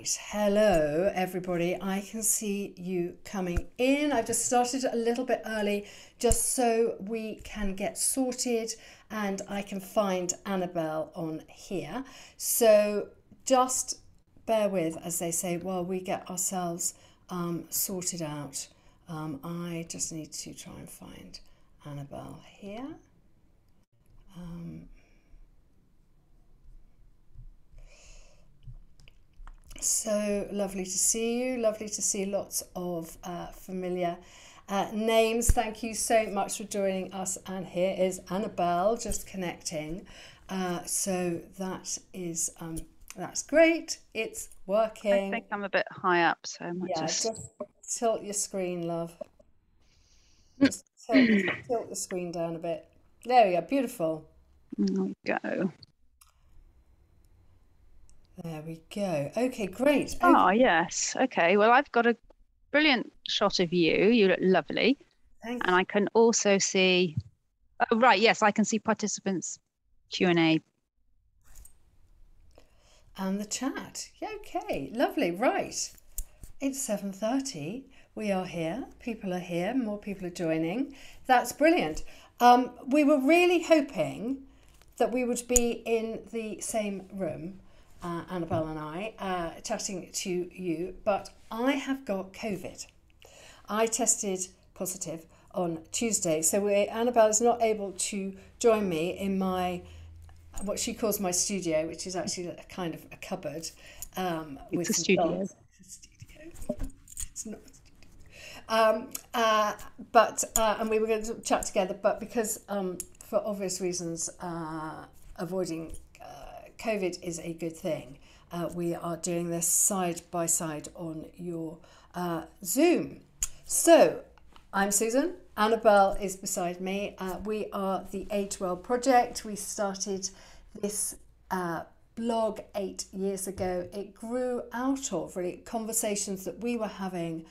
Right, hello everybody. I can see you coming in. I've just started a little bit early just so we can get sorted and I can find Annabel on here. So just bear with, as they say, while we get ourselves sorted out. I just need to try and find Annabel here. So lovely to see you. Lovely to see lots of familiar names. Thank you so much for joining us. And here is Annabel just connecting. So that is that's great. It's working. I think I'm a bit high up, so I might just tilt your screen, love. Just tilt the screen down a bit. There we go. Beautiful. There we go. There we go. Okay, great. Okay. Oh, yes. Okay. Well, I've got a brilliant shot of you. You look lovely. Thank and I can also see, oh, right. Yes, I can see participants Q&A. And the chat. Yeah, okay. Lovely. Right. It's 7:30. We are here. People are here. More people are joining. That's brilliant. We were really hoping that we would be in the same room, Annabel and I, chatting to you, but I have got COVID. I tested positive on Tuesday, so Annabel is not able to join me in my, what she calls my studio, which is actually a kind of a cupboard. It's a studio. It's a studio. It's not. And we were going to chat together, but because for obvious reasons, avoiding COVID is a good thing. We are doing this side by side on your Zoom. So I'm Susan. Annabel is beside me. We are the Age Well Project. We started this blog 8 years ago. It grew out of really conversations that we were having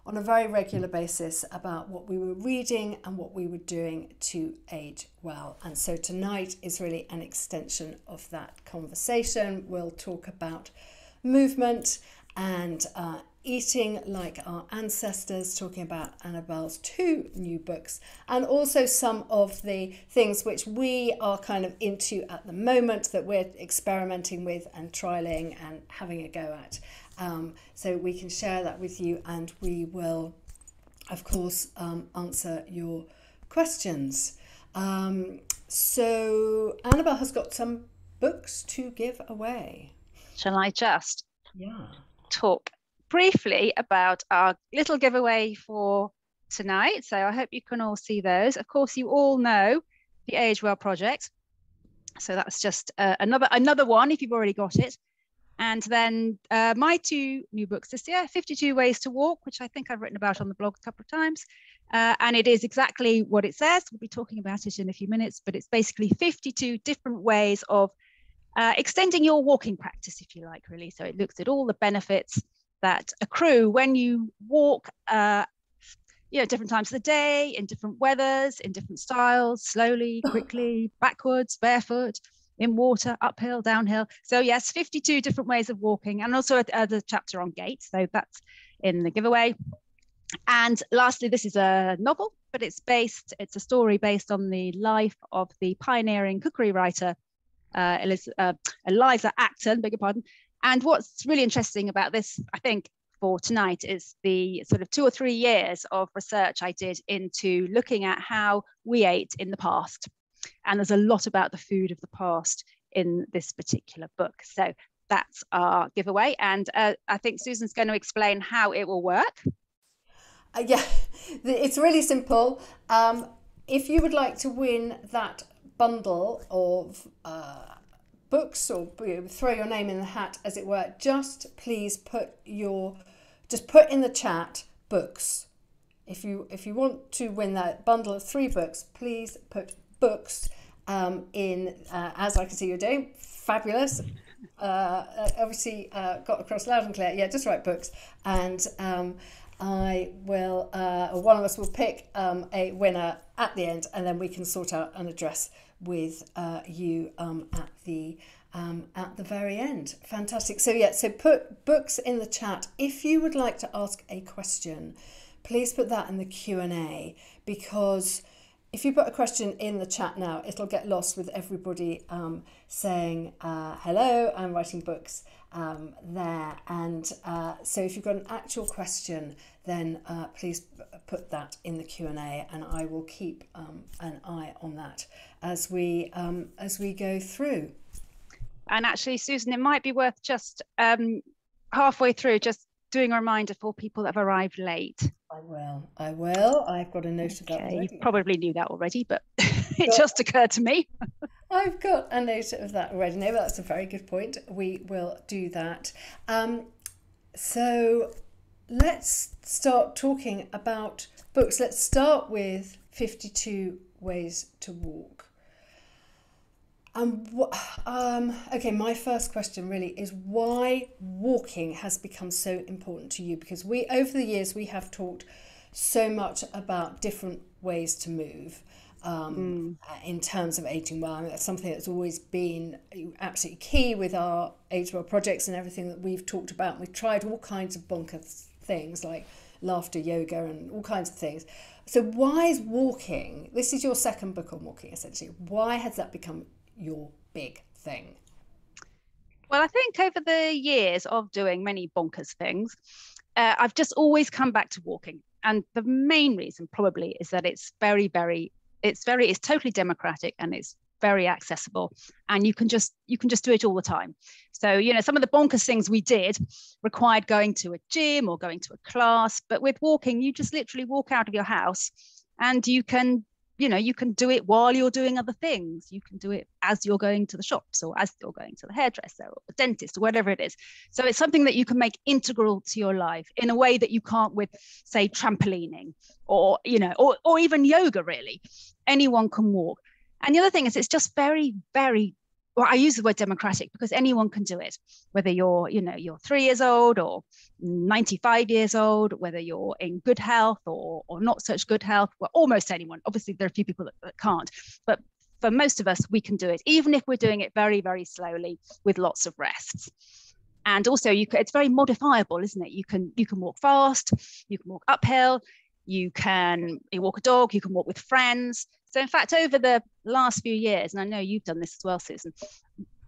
on a very regular basis about what we were reading and what we were doing to age well. And so tonight is really an extension of that conversation. We'll talk about movement and eating like our ancestors, talking about Annabel's 2 new books, and also some of the things which we are kind of into at the moment that we're experimenting with and trialing and having a go at. So we can share that with you, and we will, of course, answer your questions. So Annabel has got some books to give away. Shall I just talk briefly about our little giveaway for tonight? So I hope you can all see those. Of course, you all know the Age Well Project. So that's just another one if you've already got it. And then my 2 new books this year, 52 Ways to Walk, which I think I've written about on the blog a couple of times. And it is exactly what it says. We'll be talking about it in a few minutes, but it's basically 52 different ways of extending your walking practice, if you like, really. So it looks at all the benefits that accrue when you walk, different times of the day, in different weathers, in different styles, slowly, quickly, backwards, barefoot, in water, uphill, downhill. So yes, 52 different ways of walking, and also the chapter on gait. So that's in the giveaway. And lastly, this is a novel, but it's a story based on the life of the pioneering cookery writer, Eliza Acton, beg your pardon. And what's really interesting about this, I think, for tonight is the sort of 2 or 3 years of research I did into looking at how we ate in the past. And there's a lot about the food of the past in this particular book. So that's our giveaway. And I think Susan's going to explain how it will work. Yeah, it's really simple. If you would like to win that bundle of books, or throw your name in the hat, as it were, just please put in the chat books. If you want to win that bundle of 3 books, please put books in, as I can see you're doing. Fabulous. Obviously got across loud and clear. Yeah, just write books, and I will, one of us will pick a winner at the end, and then we can sort out an address with you at the very end. Fantastic. So yeah, so put books in the chat. If you would like to ask a question, please put that in the Q&A, because if you put a question in the chat now, it'll get lost with everybody saying, hello, I'm writing books there. And so if you've got an actual question, then please put that in the Q&A, and I will keep an eye on that as we go through. And actually, Susan, it might be worth just halfway through, just doing a reminder for people that have arrived late. I will. I've got a note of that already. You probably knew that already, but it just occurred to me. I've got a note of that already. No, that's a very good point. We will do that. So let's start talking about books. Let's start with 52 Ways to Walk. Okay, my first question really is why walking has become so important to you, because over the years we have talked so much about different ways to move in terms of aging well. I mean, that's something that's always been absolutely key with our Age Well projects and everything that we've talked about. We've tried all kinds of bonkers things like laughter yoga and all kinds of things. So why is walking, this is your second book on walking essentially, why has that become your big thing? Well, I think over the years of doing many bonkers things, I've just always come back to walking. And the main reason probably is that it's it's totally democratic, and it's very accessible, and you can just do it all the time. So, some of the bonkers things we did required going to a gym or going to a class, but with walking, you just literally walk out of your house, and you can do it while you're doing other things. You can do it as you're going to the shops, or as you're going to the hairdresser or the dentist or whatever it is. So it's something that you can make integral to your life in a way that you can't with, say, trampolining or even yoga, really. Anyone can walk. And the other thing is it's just very, very, well, I use the word democratic because anyone can do it, whether you're 3 years old or 95 years old, whether you're in good health or not such good health. Well, almost anyone. Obviously, there are a few people that can't, but for most of us, we can do it, even if we're doing it very, very slowly with lots of rests. And also, it's very modifiable, isn't it? You can walk fast, you can walk uphill, you walk a dog, you can walk with friends. So in fact, over the last few years, and I know you've done this as well, Susan,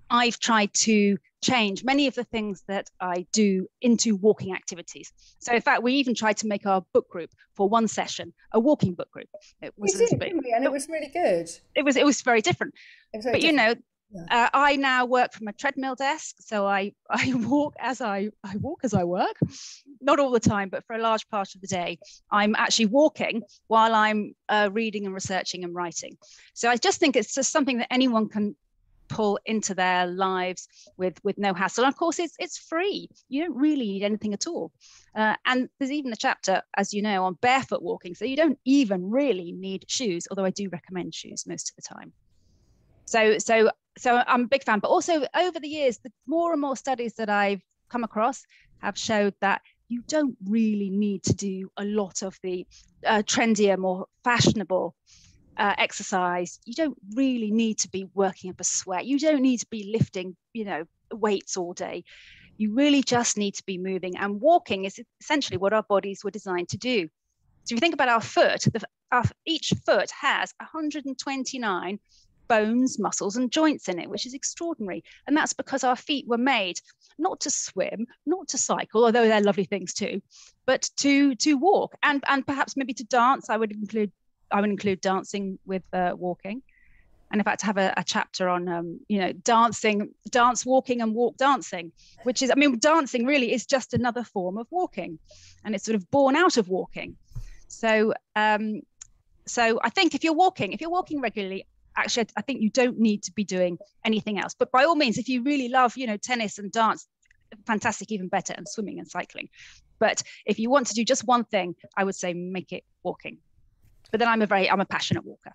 I've tried to change many of the things that I do into walking activities. So in fact, we even tried to make our book group for one session a walking book group. It was and it was really good. It was very different. But yeah. I now work from a treadmill desk, so I walk as I work. Not all the time, but for a large part of the day, I'm actually walking while I'm reading and researching and writing. So I just think it's just something that anyone can pull into their lives with no hassle. And of course, it's free. You don't really need anything at all. And there's even a chapter, as you know, on barefoot walking. So you don't even really need shoes, although I do recommend shoes most of the time. So I'm a big fan. But also over the years, the more and more studies that I've come across have showed that you don't really need to do a lot of the trendier, more fashionable exercise. You don't really need to be working up a sweat. You don't need to be lifting, weights all day. You really just need to be moving. And walking is essentially what our bodies were designed to do. So if you think about our foot, each foot has 129 bones, muscles, and joints in it, which is extraordinary. And that's because our feet were made not to swim, not to cycle, although they're lovely things too, but to walk and perhaps maybe to dance. I would include dancing with walking. And in fact, I have a chapter on dance walking and walk dancing, which is, dancing really is just another form of walking, and it's sort of born out of walking. So I think if you're walking regularly, actually, I think you don't need to be doing anything else. But by all means, if you really love, tennis and dance, fantastic, even better, and swimming and cycling. But if you want to do just one thing, I would say make it walking. But then I'm a passionate walker.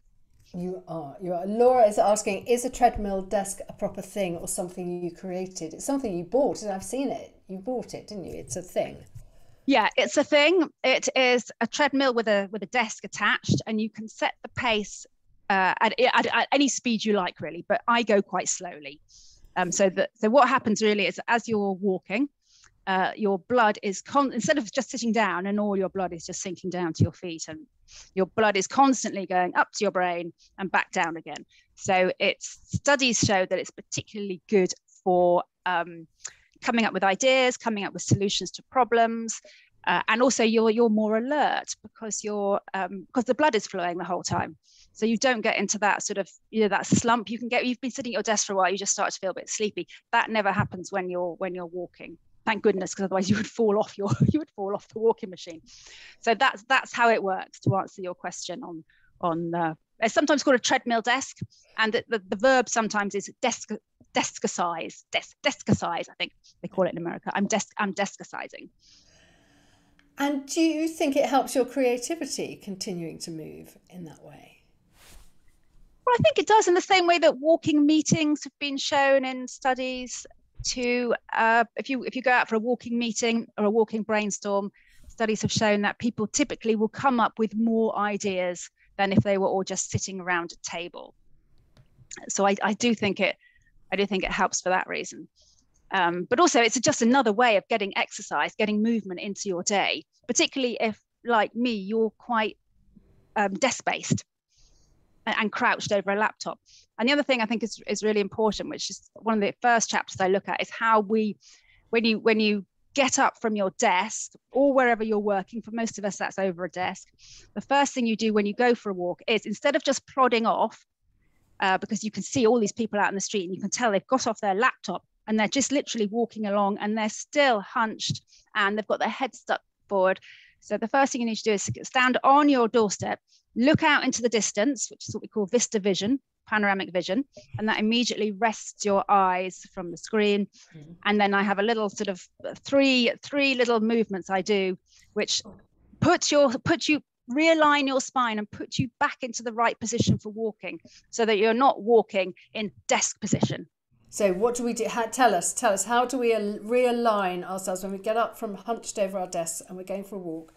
You are. Laura is asking, is a treadmill desk a proper thing or something you created? It's something you bought, and I've seen it. You bought it, didn't you? It's a thing. Yeah, it's a thing. It is a treadmill with a desk attached, and you can set the pace at any speed you like, really, but I go quite slowly. So what happens really is, as you're walking, your blood is instead of just sitting down and all your blood is just sinking down to your feet, and your blood is constantly going up to your brain and back down again. So studies show that it's particularly good for coming up with ideas, coming up with solutions to problems, and also you're more alert because the blood is flowing the whole time. So you don't get into that sort of, that slump you've been sitting at your desk for a while, you just start to feel a bit sleepy. That never happens when you're walking. Thank goodness, because otherwise you would fall off the walking machine. So that's how it works, to answer your question on it's sometimes called a treadmill desk, and the verb sometimes is deskicize, I think they call it in America. I'm deskicizing. And do you think it helps your creativity continuing to move in that way? Well, I think it does, in the same way that walking meetings have been shown in studies to, if you go out for a walking meeting or a walking brainstorm, studies have shown that people typically will come up with more ideas than if they were all just sitting around a table. So I do think it helps for that reason. But also it's just another way of getting exercise, getting movement into your day, particularly if, like me, you're quite desk-based and crouched over a laptop. And the other thing I think is really important, which is one of the first chapters I look at, is how when you get up from your desk or wherever you're working, for most of us that's over a desk, the first thing you do when you go for a walk is, instead of just plodding off, because you can see all these people out in the street and you can tell they've got off their laptop and they're just literally walking along and they're still hunched and they've got their head stuck forward. So the first thing you need to do is stand on your doorstep, look out into the distance, which is what we call vista vision, panoramic vision, and that immediately rests your eyes from the screen. And then I have a little sort of three little movements I do, which realign your spine and put you back into the right position for walking, so that you're not walking in desk position. So what do we do? Tell us, how do we realign ourselves when we get up from hunched over our desks and we're going for a walk?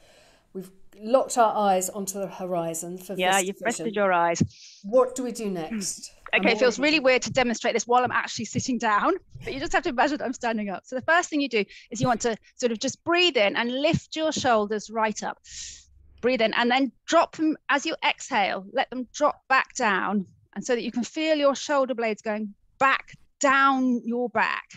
We've locked our eyes onto the horizon for you've rested your eyes. What do we do next? Okay, it feels really weird to demonstrate this while I'm actually sitting down, but you just have to imagine that I'm standing up. So the first thing you do is you want to sort of just breathe in and lift your shoulders right up. Breathe in and then drop them as you exhale. Let them drop back down, and so that you can feel your shoulder blades going back down your back.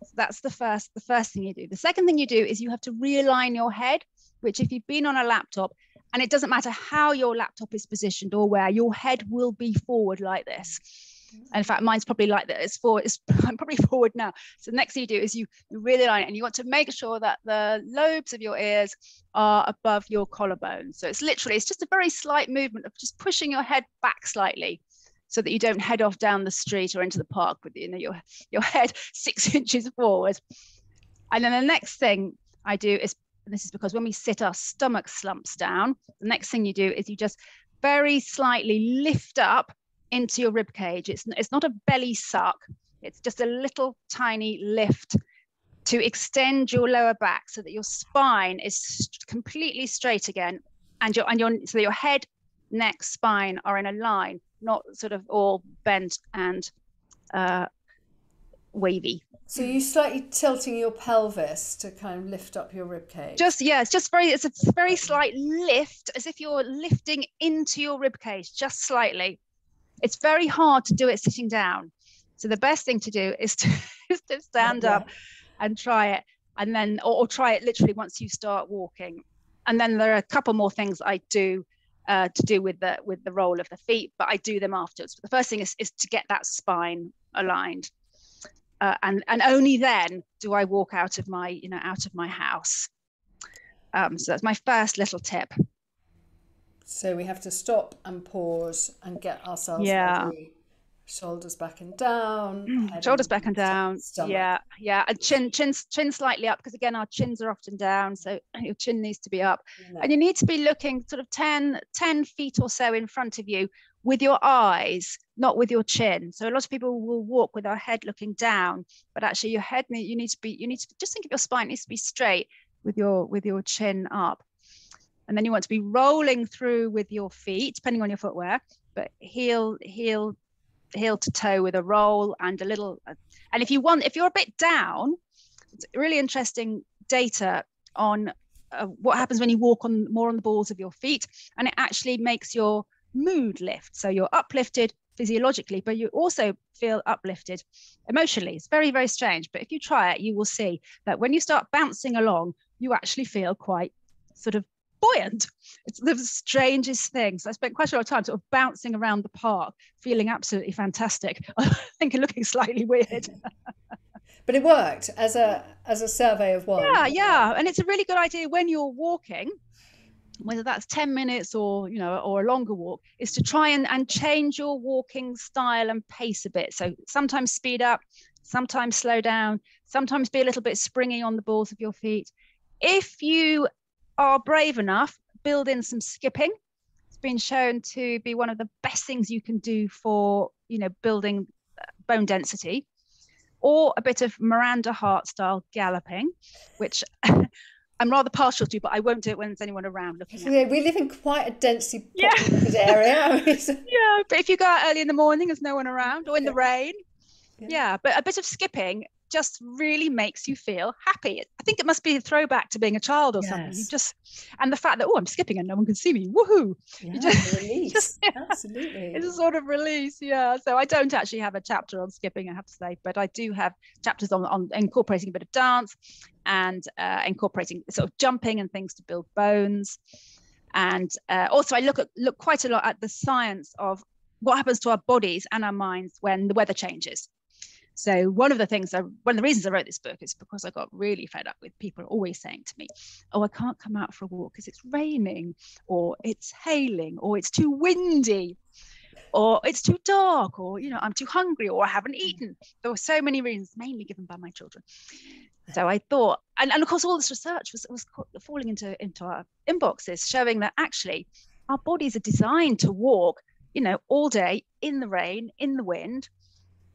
So that's the first thing you do. The second thing you do is you have to realign your head, which, if you've been on a laptop, and it doesn't matter how your laptop is positioned or where, your head will be forward like this. And in fact, mine's probably like this. I'm probably forward now. So the next thing you do is you realign it, and you want to make sure that the lobes of your ears are above your collarbone. So it's just a very slight movement of just pushing your head back slightly, so that you don't head off down the street or into the park with your head 6 inches forward. And then the next thing I do is, and this is because when we sit, our stomach slumps down. The next thing you do is you just very slightly lift up into your rib cage. It's not a belly suck. It's just a little tiny lift to extend your lower back so that your spine is completely straight again, and so your head, neck, spine are in a line, not sort of all bent and wavy. So you slightly tilting your pelvis to kind of lift up your rib cage. It's a very slight lift, as if you're lifting into your rib cage, just slightly. It's very hard to do it sitting down. So the best thing to do is to stand up and try it, and then or try it literally once you start walking. And then there are a couple more things I do to do with the roll of the feet, but I do them afterwards. But the first thing is to get that spine aligned. And only then do I walk out of my house. So that's my first little tip. So we have to stop and pause and get ourselves ready. Shoulders back and down. Shoulders back and down. Stomach. Yeah. And chin slightly up, because again, our chins are often down. So your chin needs to be up. And you need to be looking sort of 10 feet or so in front of you with your eyes, not with your chin. So a lot of people will walk with our head looking down, but actually your head, you need to just think of your spine needs to be straight with your chin up. And then you want to be rolling through with your feet, depending on your footwear, but heel to toe with a roll and a little. And if you're a bit down, it's really interesting data on what happens when you walk more on the balls of your feet, and it actually makes your mood lift. So you're uplifted physiologically, but you also feel uplifted emotionally. It's very, very strange, but if you try it, you will see that when you start bouncing along, you actually feel quite sort of buoyant. It's the strangest thing. So I spent quite a lot of time sort of bouncing around the park, feeling absolutely fantastic. I think looking slightly weird. But it worked as a survey of one. Yeah. And it's a really good idea when you're walking, whether that's 10 minutes or a longer walk, is to try and change your walking style and pace a bit. So sometimes speed up, sometimes slow down, sometimes be a little bit springy on the balls of your feet. If you are brave enough, build in some skipping. It's been shown to be one of the best things you can do for building bone density. Or a bit of Miranda Hart style galloping, which I'm rather partial to, but I won't do it when there's anyone around looking at me. We live in quite a densely populated area. Yeah, but if you go out early in the morning, there's no one around, or in the rain. Yeah, but a bit of skipping just really makes you feel happy. I think it must be a throwback to being a child or something. And the fact that, I'm skipping and no one can see me, woohoo. Release. Absolutely. It's a sort of release, yeah. So I don't actually have a chapter on skipping, I have to say, but I do have chapters on incorporating a bit of dance and incorporating sort of jumping and things to build bones. And also I look quite a lot at the science of what happens to our bodies and our minds when the weather changes. So one of the reasons I wrote this book is because I got really fed up with people always saying to me, I can't come out for a walk because it's raining, or it's hailing, or it's too windy, or it's too dark, or I'm too hungry, or I haven't eaten. There were so many reasons, mainly given by my children. So I thought, and of course all this research was falling into our inboxes, showing that actually our bodies are designed to walk all day in the rain, in the wind.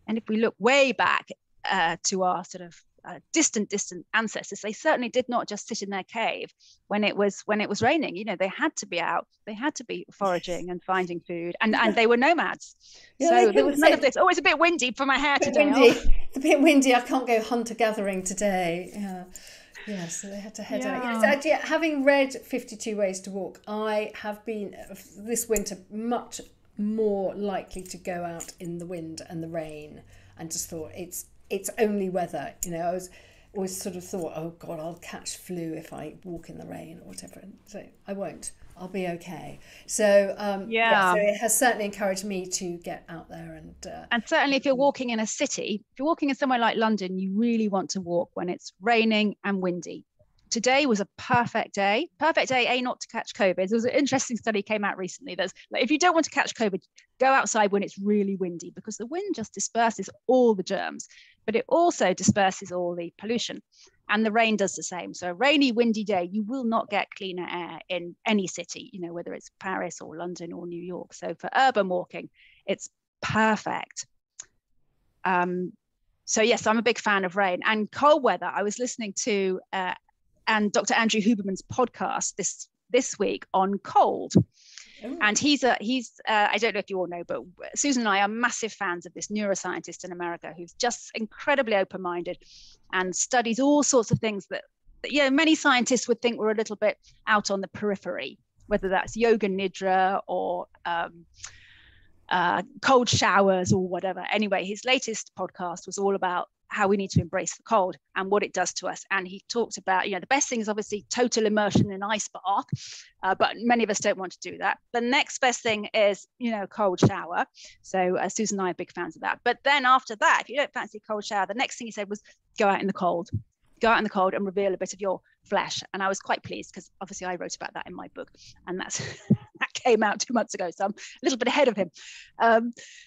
And if we look way back to our sort of distant ancestors, they certainly did not just sit in their cave when it was raining. They had to be out, they had to be foraging and finding food, and they were nomads. So there was none of this. It's a bit windy for my hair today. It's a bit windy. I can't go hunter gathering today. Yeah, so they had to head out. Yes, actually, having read 52 Ways to Walk, I have been this winter much more likely to go out in the wind and the rain, and just thought it's only weather. I was always sort of thought, oh God, I'll catch flu if I walk in the rain or whatever. So I won't. I'll be okay. So so it has certainly encouraged me to get out there and certainly if you're walking in a city, if you're walking in somewhere like London, you really want to walk when it's raining and windy. Today was a perfect day, not to catch COVID. There was an interesting study came out recently. There's if you don't want to catch COVID, go outside when it's really windy, because the wind just disperses all the germs, but it also disperses all the pollution, and the rain does the same. So a rainy, windy day, you will not get cleaner air in any city, whether it's Paris or London or New York. So for urban walking, it's perfect. So yes, I'm a big fan of rain and cold weather. I was listening to and Dr. Andrew Huberman's podcast this week on cold. Ooh. And he's I don't know if you all know, but Susan and I are massive fans of this neuroscientist in America who's just incredibly open-minded and studies all sorts of things that many scientists would think were a little bit out on the periphery, whether that's yoga nidra or cold showers or whatever. Anyway, his latest podcast was all about how we need to embrace the cold and what it does to us. And he talked about, the best thing is obviously total immersion in an ice bath, but many of us don't want to do that. The next best thing is, cold shower. So Susan and I are big fans of that. But then after that, if you don't fancy a cold shower, the next thing he said was go out in the cold and reveal a bit of your flesh. And I was quite pleased because obviously I wrote about that in my book, and that came out 2 months ago, so I'm a little bit ahead of him.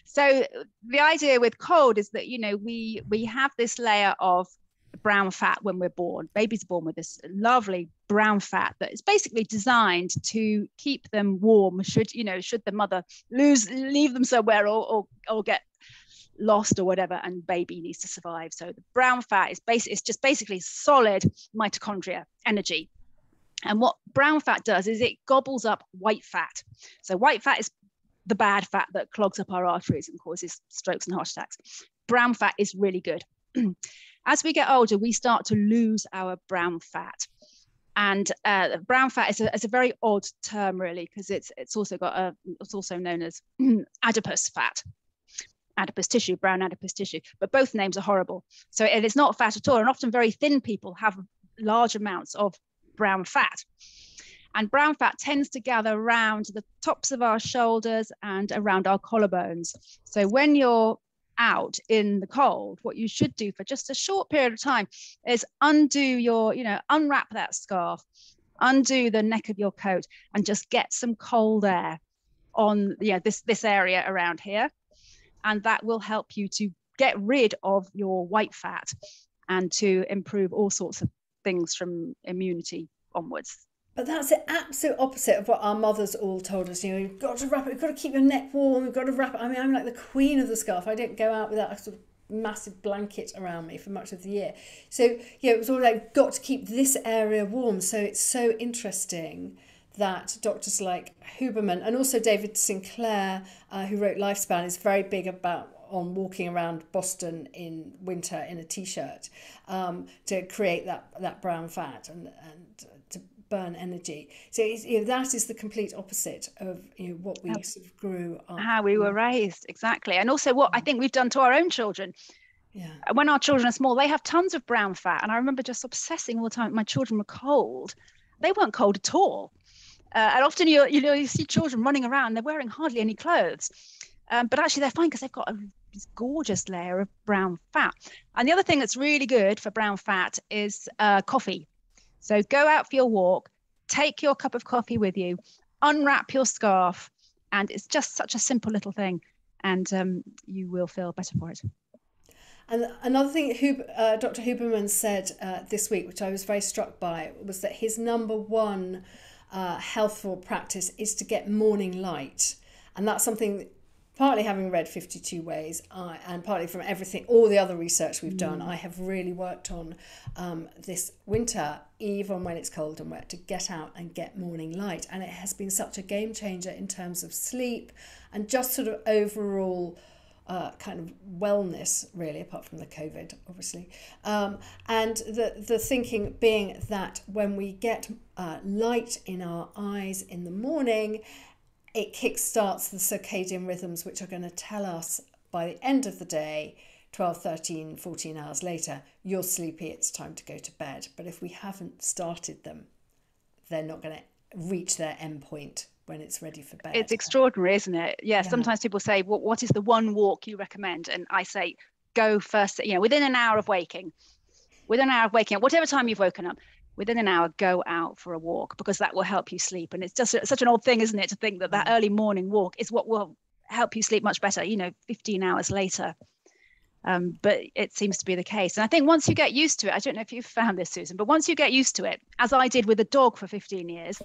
So the idea with cold is that we have this layer of brown fat when we're born. Babies are born with this lovely brown fat that is basically designed to keep them warm should the mother leave them somewhere or get lost or whatever, and baby needs to survive. So the brown fat is just basically solid mitochondria energy. And what brown fat does is it gobbles up white fat. So white fat is the bad fat that clogs up our arteries and causes strokes and heart attacks. Brown fat is really good. As we get older, we start to lose our brown fat. And brown fat is a very odd term, really, because it's also known as adipose fat, adipose tissue, brown adipose tissue. But both names are horrible. So it is not fat at all. And often very thin people have large amounts of brown fat. And brown fat tends to gather around the tops of our shoulders and around our collarbones. So when you're out in the cold, what you should do for just a short period of time is unwrap that scarf, undo the neck of your coat, and just get some cold air on this area around here. And that will help you to get rid of your white fat and to improve all sorts of things from immunity onwards. But that's the absolute opposite of what our mothers all told us. You've got to wrap it, you've got to keep your neck warm, you've got to wrap it. I mean, I'm like the queen of the scarf. I don't go out without a sort of massive blanket around me for much of the year. So, it was all like, got to keep this area warm. So it's so interesting that doctors like Huberman and also David Sinclair, who wrote Lifespan, is very big on walking around Boston in winter in a t-shirt to create that brown fat and to burn energy. So that is the complete opposite of what we sort of grew up. How we were raised, exactly. And also what I think we've done to our own children. Yeah. When our children are small, they have tons of brown fat. And I remember just obsessing all the time. My children were cold. They weren't cold at all. And often you see children running around, they're wearing hardly any clothes. But actually they're fine because they've got this gorgeous layer of brown fat. And the other thing that's really good for brown fat is coffee. So go out for your walk, take your cup of coffee with you, unwrap your scarf, and it's just such a simple little thing, and you will feel better for it. And another thing Dr. Huberman said this week, which I was very struck by, was that his number one healthful practice is to get morning light. And that's something, partly having read 52 Ways and partly from all the other research we've done, I have really worked on this winter, even when it's cold and wet, to get out and get morning light. And it has been such a game changer in terms of sleep and just sort of overall kind of wellness, really, apart from the COVID, obviously. And the thinking being that when we get light in our eyes in the morning, it kickstarts the circadian rhythms, which are going to tell us by the end of the day, 12, 13, 14 hours later, you're sleepy, it's time to go to bed. But if we haven't started them, they're not going to reach their end point when it's ready for bed. It's extraordinary, isn't it? Yeah, sometimes people say, well, what is the one walk you recommend? And I say, go first, within an hour of waking, whatever time you've woken up, within an hour, go out for a walk, because that will help you sleep. And it's just such an odd thing, isn't it, to think that early morning walk is what will help you sleep much better, 15 hours later. But it seems to be the case. And I think once you get used to it, I don't know if you've found this, Susan, but once you get used to it, as I did with a dog for 15 years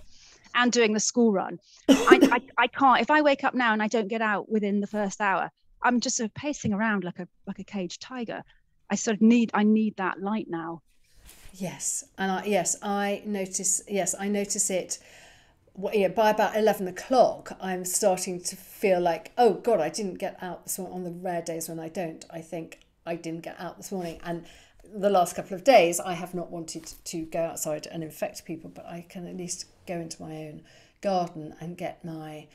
and doing the school run, I can't, if I wake up now and I don't get out within the first hour, I'm just sort of pacing around like a caged tiger. I need that light now. Yes, and I notice it. By about 11 o'clock, I'm starting to feel like, oh God, I didn't get out this morning. On the rare days when I don't, I think I didn't get out this morning. And the last couple of days, I have not wanted to go outside and infect people, but I can at least go into my own garden and get my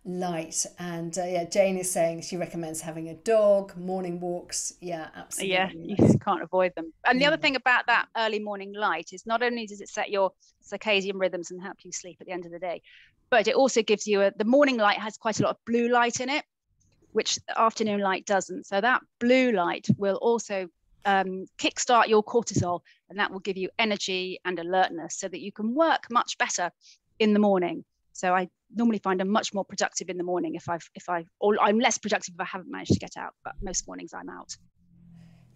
light. And Jane is saying she recommends having a dog, morning walks. Yeah, absolutely. Yeah, you just can't avoid them. And the other thing about that early morning light is not only does it set your circadian rhythms and help you sleep at the end of the day, but it also gives you the morning light has quite a lot of blue light in it, which the afternoon light doesn't. So that blue light will also kickstart your cortisol, and that will give you energy and alertness so that you can work much better in the morning. So I normally find I'm much more productive in the morning or I'm less productive if I haven't managed to get out, but most mornings I'm out.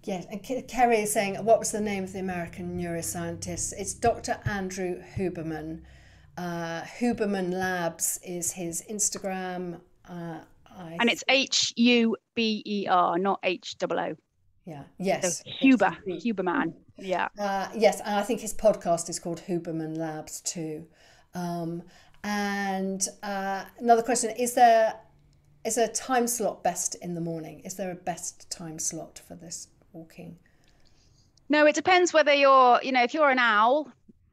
Yes, and Kerry is saying, what was the name of the American neuroscientist? It's Dr. Andrew Huberman. Huberman Labs is his Instagram. And it's Huber, not HOO. Yeah. Yes. So Huberman. Yeah. Yes, and I think his podcast is called Huberman Labs too. And another question, is there a time slot best in the morning? Is there a best time slot for this walking? No, it depends whether you're, if you're an owl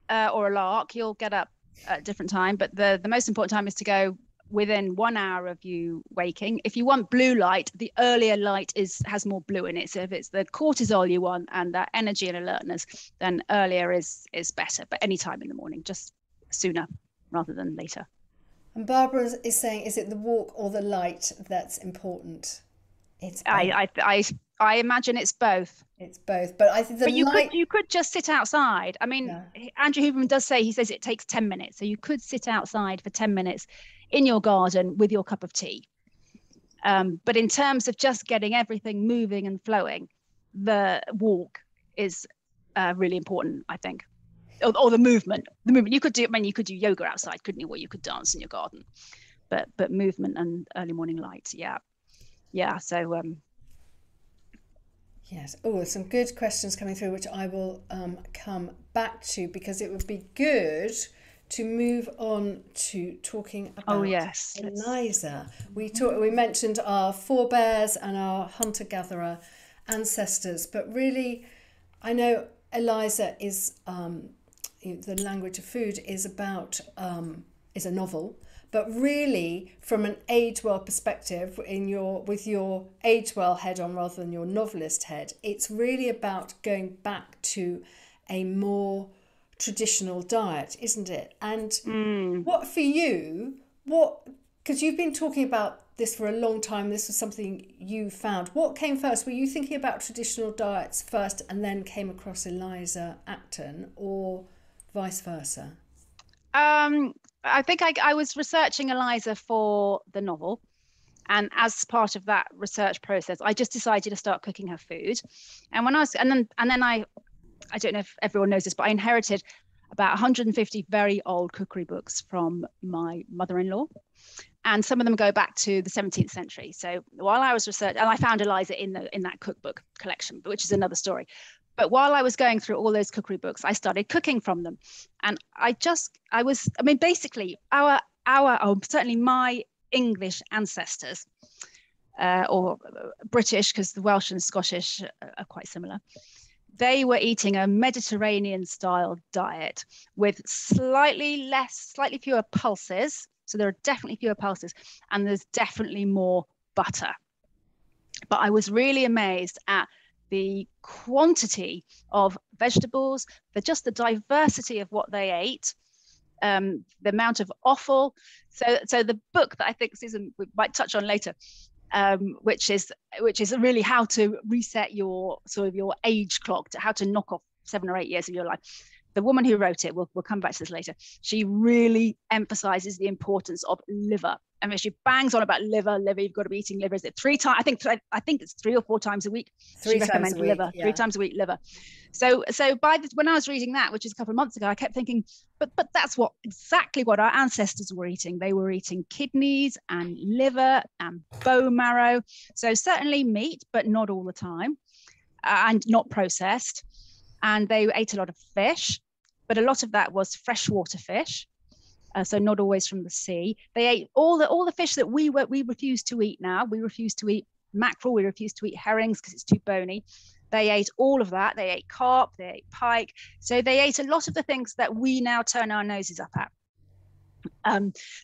or a lark, you'll get up at a different time. But the most important time is to go within 1 hour of you waking. If you want blue light, the earlier light has more blue in it. So if it's the cortisol you want and that energy and alertness, then earlier is better. But any time in the morning, just sooner rather than later. And Barbara is saying, is it the walk or the light that's important? It's both. I imagine it's both. It's both, but I think you could just sit outside. I mean, yeah. Andrew Huberman does say, he says it takes 10 minutes. So you could sit outside for 10 minutes in your garden with your cup of tea. But in terms of just getting everything moving and flowing, the walk is really important, I think. Or the movement. You could do yoga outside, couldn't you? Or you could dance in your garden. But movement and early morning light, yeah. So yes. Oh, there's some good questions coming through, which I will come back to, because it would be good to move on to talking about Eliza. We mentioned our forebears and our hunter-gatherer ancestors, but really, I know Eliza is the language of food is a novel. But really, from an age-well perspective, with your age-well head on rather than your novelist head, it's really about going back to a more traditional diet, isn't it? And what for you, because you've been talking about this for a long time, this was something you found. What came first? Were you thinking about traditional diets first and then came across Eliza Acton, or vice versa? I think I was researching Eliza for the novel, and as part of that research process, I just decided to start cooking her food. And then I don't know if everyone knows this, but I inherited about 150 very old cookery books from my mother-in-law, and some of them go back to the 17th century. So while I was researching, and I found Eliza in that cookbook collection, which is another story. But while I was going through all those cookery books, I started cooking from them. And basically certainly my English ancestors, or British, because the Welsh and Scottish are quite similar, they were eating a Mediterranean style diet with slightly fewer pulses. So there are definitely fewer pulses, and there's definitely more butter. But I was really amazed at the quantity of vegetables, the diversity of what they ate, the amount of offal. So the book that I think Susan we might touch on later, which is really how to reset your age clock, to how to knock off 7 or 8 years of your life. The woman who wrote it, we'll come back to this later, she really emphasizes the importance of liver. I mean, she bangs on about liver, you've got to be eating liver. Is it 3 times? I think it's 3 or 4 times a week. She recommends liver, 3 times a week liver. So when I was reading that, which is a couple of months ago, I kept thinking, but that's exactly what our ancestors were eating. They were eating kidneys and liver and bone marrow. So certainly meat, but not all the time, and not processed. And they ate a lot of fish, but a lot of that was freshwater fish. So not always from the sea. They ate all the fish that we refuse to eat now. We refuse to eat mackerel. We refuse to eat herrings because it's too bony. They ate all of that. They ate carp. They ate pike. So they ate a lot of the things that we now turn our noses up at.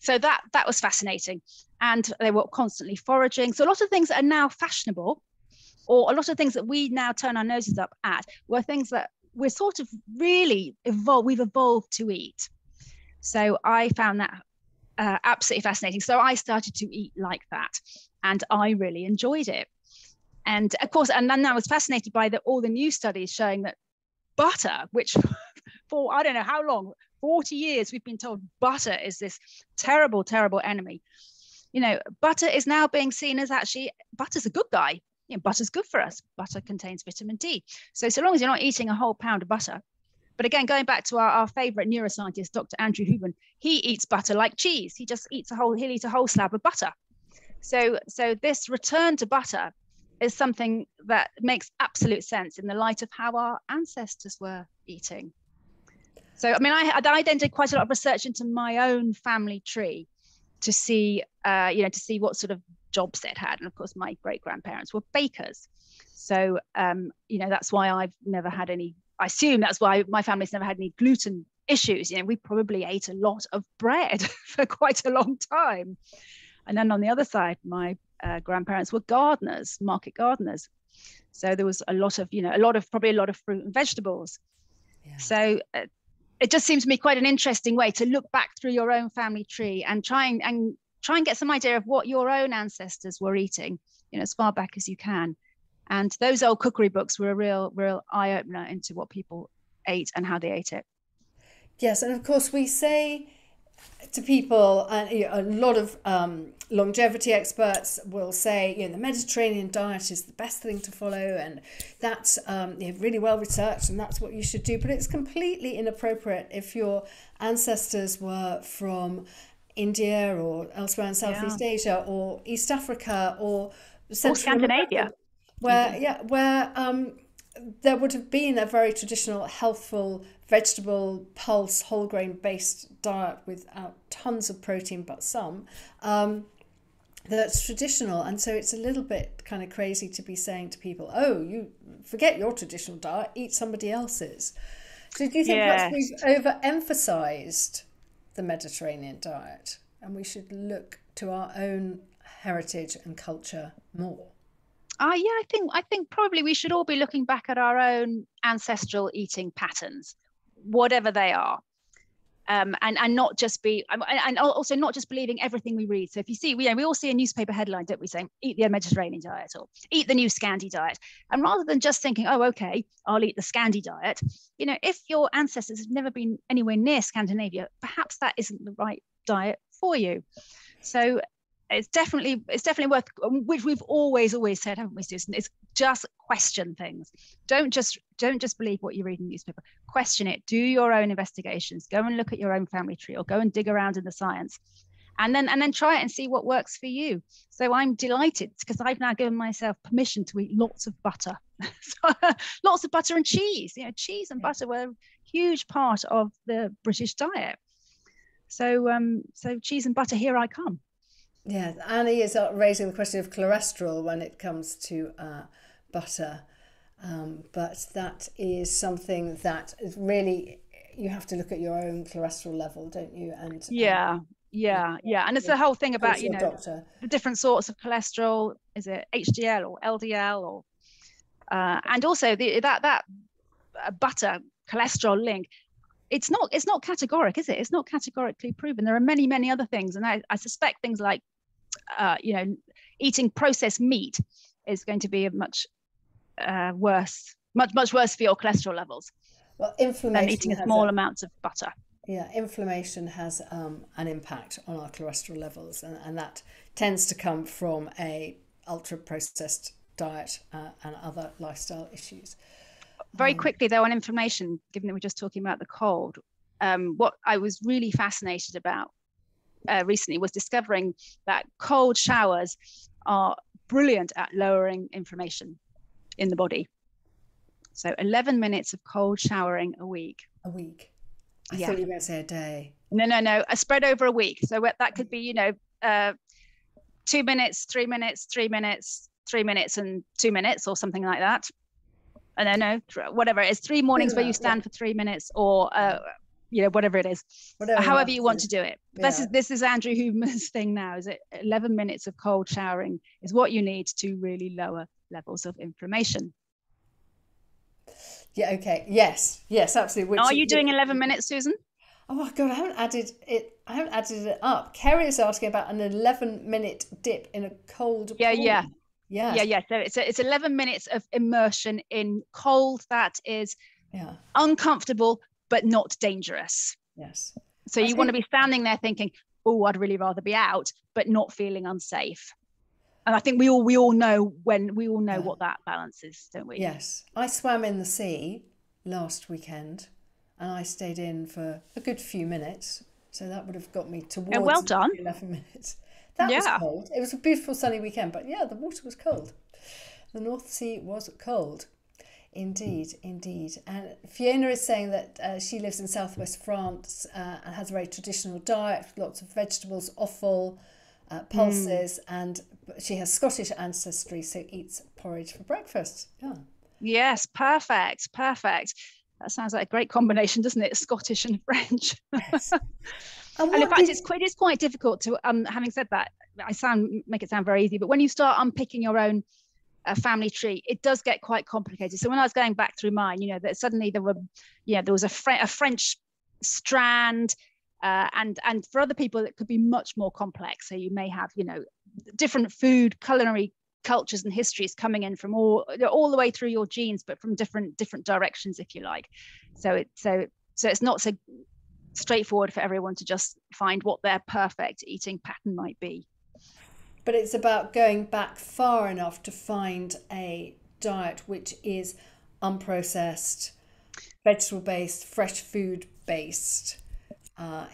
So that was fascinating. And they were constantly foraging. So a lot of things that are now fashionable, or a lot of things that we now turn our noses up at, were things that we're sort of really we've evolved to eat. So I found that absolutely fascinating. So I started to eat like that, and I really enjoyed it. And of course, and then I was fascinated by all the new studies showing that butter, which for I don't know how long, 40 years, we've been told butter is this terrible, terrible enemy. Butter is now being seen as actually, butter's a good guy. Butter's good for us. Butter contains vitamin D. So long as you're not eating a whole pound of butter. But again, going back to our favorite neuroscientist, Dr. Andrew Huberman, he eats butter like cheese. He just eats he'll eat a whole slab of butter. So this return to butter is something that makes absolute sense in the light of how our ancestors were eating. So, I mean, I then did quite a lot of research into my own family tree to see, to see what sort of jobs they'd had. And of course, my great-grandparents were bakers. So, that's why I've never had any, I assume that's why my family's never had any gluten issues. We probably ate a lot of bread for quite a long time. And then on the other side, my grandparents were gardeners, market gardeners. So there was a lot of fruit and vegetables. Yeah. So it just seems to me quite an interesting way to look back through your own family tree and try and get some idea of what your own ancestors were eating, as far back as you can. And those old cookery books were a real eye-opener into what people ate and how they ate it. Yes, and of course we say to people, and a lot of longevity experts will say, the Mediterranean diet is the best thing to follow, and that's really well researched, and that's what you should do. But it's completely inappropriate if your ancestors were from India or elsewhere in Southeast Asia or East Africa or Scandinavia, where there would have been a very traditional, healthful, vegetable, pulse, whole grain based diet without tons of protein, but some, that's traditional. And so it's a little bit kind of crazy to be saying to people, oh, you forget your traditional diet, eat somebody else's. So do you think perhaps we've overemphasized the Mediterranean diet and we should look to our own heritage and culture more? I think probably we should all be looking back at our own ancestral eating patterns, whatever they are, and not just be, and also not just believing everything we read. So if you see, we all see a newspaper headline, don't we, saying eat the Mediterranean diet or eat the new Scandi diet, and rather than just thinking, oh, okay, I'll eat the Scandi diet, if your ancestors have never been anywhere near Scandinavia, perhaps that isn't the right diet for you. So it's definitely worth, which we've always said, haven't we, Susan? It's just question things. Don't just believe what you read in the newspaper. Question it. Do your own investigations. Go and look at your own family tree, or go and dig around in the science, and then try it and see what works for you. So I'm delighted because I've now given myself permission to eat lots of butter, lots of butter and cheese. Cheese and butter were a huge part of the British diet. So cheese and butter, here I come. Yeah, Annie is raising the question of cholesterol when it comes to butter, but that is something that is really, you have to look at your own cholesterol level, don't you? And and it's the whole thing about the different sorts of cholesterol. Is it HDL or LDL, or and also that butter cholesterol link. It's not categoric, is it? It's not categorically proven. There are many other things, and I suspect things like eating processed meat is going to be a much worse for your cholesterol levels. Well, inflammation than eating small amounts of butter. Yeah, inflammation has an impact on our cholesterol levels, and that tends to come from a ultra processed diet and other lifestyle issues. Very quickly though, on inflammation, given that we're just talking about the cold, what I was really fascinated about recently was discovering that cold showers are brilliant at lowering inflammation in the body. So 11 minutes of cold showering a week. A week? I thought you were going to say a day. No, a spread over a week. So that could be 2 minutes, 3 minutes, 3 minutes, 3 minutes and 2 minutes, or something like that. I don't know, whatever it is, 3 mornings where you stand for 3 minutes, or whatever it is, however you want to do it. This is Andrew Huberman's thing now, is it 11 minutes of cold showering is what you need to really lower levels of inflammation. Yeah, okay. Yes, absolutely. Are you doing 11 minutes, Susan? Oh my God, I haven't added it up. Kerry is asking about an 11-minute dip in a cold pool. Yeah. So it's 11 minutes of immersion in cold that is uncomfortable but not dangerous. Yes. So you want to be standing there thinking, oh, I'd really rather be out, but not feeling unsafe. And I think we all know what that balance is, don't we? Yes. I swam in the sea last weekend and I stayed in for a good few minutes. So that would have got me towards well done. 11 minutes. That was cold. It was a beautiful sunny weekend, but the water was cold. The North Sea was cold. Indeed, indeed. And Fiona is saying that she lives in southwest France and has a very traditional diet with lots of vegetables, offal, pulses, and she has Scottish ancestry, so eats porridge for breakfast. Yeah. Yes, perfect. That sounds like a great combination, doesn't it? Scottish and French. Yes. And in fact, it is quite difficult to, having said that, make it sound very easy, but when you start unpicking your own family tree, it does get quite complicated. So when I was going back through mine, that suddenly there was a French strand, and for other people it could be much more complex. So you may have different food, culinary cultures and histories coming in from all the way through your genes, but from different directions, if you like. So it's not so straightforward for everyone to just find what their perfect eating pattern might be. But it's about going back far enough to find a diet which is unprocessed, vegetable-based, fresh food-based,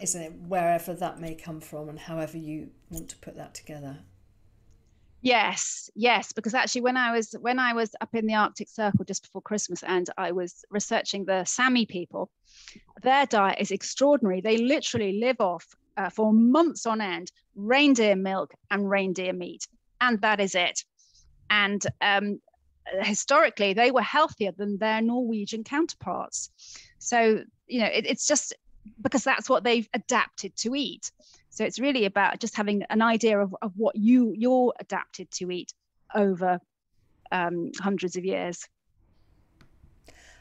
isn't it? Wherever that may come from and however you want to put that together. Yes, because actually when I was up in the Arctic Circle just before Christmas and I was researching the Sami people, their diet is extraordinary. They literally live off for months on end reindeer milk and reindeer meat, and that is it. And historically they were healthier than their Norwegian counterparts. So it's just because that's what they've adapted to eat. So it's really about just having an idea of what you're adapted to eat over hundreds of years.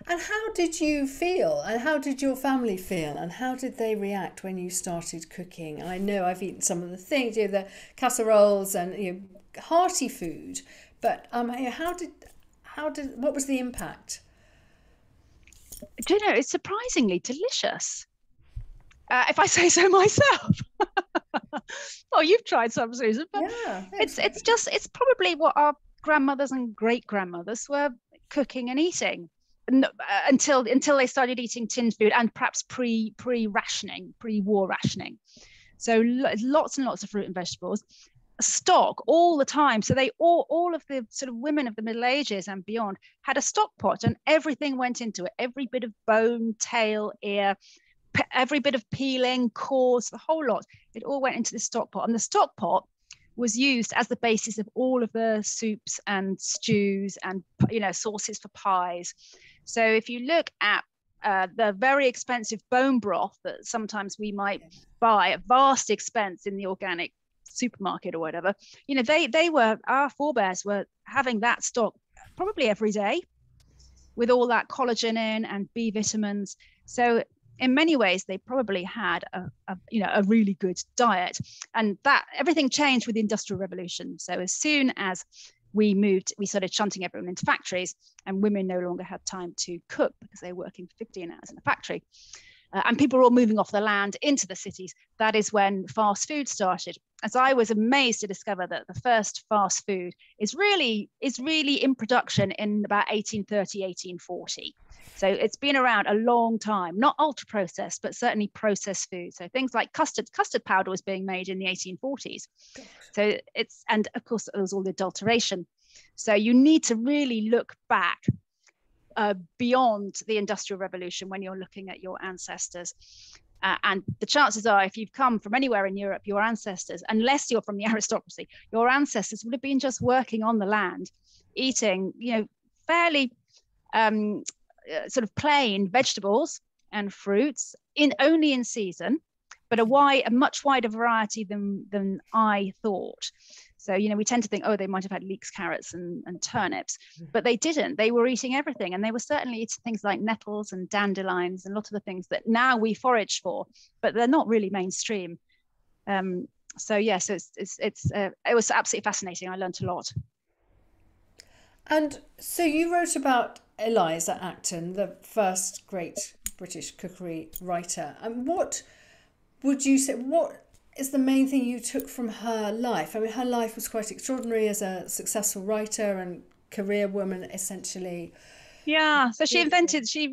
And how did you feel? And how did your family feel? And how did they react when you started cooking? I know I've eaten some of the things, the casseroles and hearty food, but what was the impact? Do you know, it's surprisingly delicious. If I say so myself. Oh, you've tried some, Susan, but yeah, it's probably what our grandmothers and great grandmothers were cooking and eating until they started eating tinned food, and perhaps pre-war rationing. So lots and lots of fruit and vegetables, stock all the time. So they all of the sort of women of the Middle Ages and beyond had a stock pot, and everything went into it. Every bit of bone, tail, ear, every bit of peeling, cores, the whole lot, it all went into the stock pot. And the stock pot was used as the basis of all of the soups and stews and sauces for pies. So if you look at the very expensive bone broth that sometimes we might buy at vast expense in the organic supermarket or whatever, our forebears were having that stock probably every day with all that collagen in and B vitamins. So in many ways, they probably had a really good diet, and that everything changed with the Industrial Revolution. So as soon as we started shunting everyone into factories, and women no longer had time to cook because they were working 15 hours in a factory, and people were all moving off the land into the cities. That is when fast food started. As I was amazed to discover that the first fast food is really in production in about 1830, 1840. So it's been around a long time, not ultra processed, but certainly processed food. So things like custard powder was being made in the 1840s. So and of course there was all the adulteration. So you need to really look back beyond the Industrial Revolution when you're looking at your ancestors. And the chances are, if you've come from anywhere in Europe, your ancestors, unless you're from the aristocracy, your ancestors would have been just working on the land, eating, fairly sort of plain vegetables and fruits only in season, but a much wider variety than I thought. So, we tend to think, oh, they might have had leeks, carrots and turnips, but they didn't. They were eating everything, and they were certainly eating things like nettles and dandelions and lots of the things that now we forage for, but they're not really mainstream. So it was absolutely fascinating. I learned a lot. And so you wrote about Eliza Acton, the first great British cookery writer. And what would you say, what is the main thing you took from her life? I mean, her life was quite extraordinary as a successful writer and career woman, essentially. Yeah, so she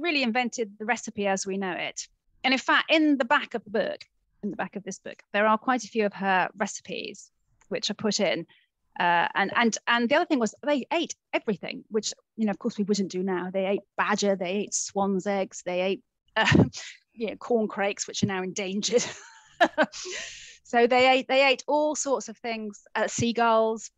really invented the recipe as we know it. And in fact, in the back of this book, there are quite a few of her recipes which are put in. And the other thing was they ate everything, which, you know, of course we wouldn't do now. They ate badger, they ate swan's eggs, they ate corn crakes, which are now endangered. So they ate all sorts of things, seagulls,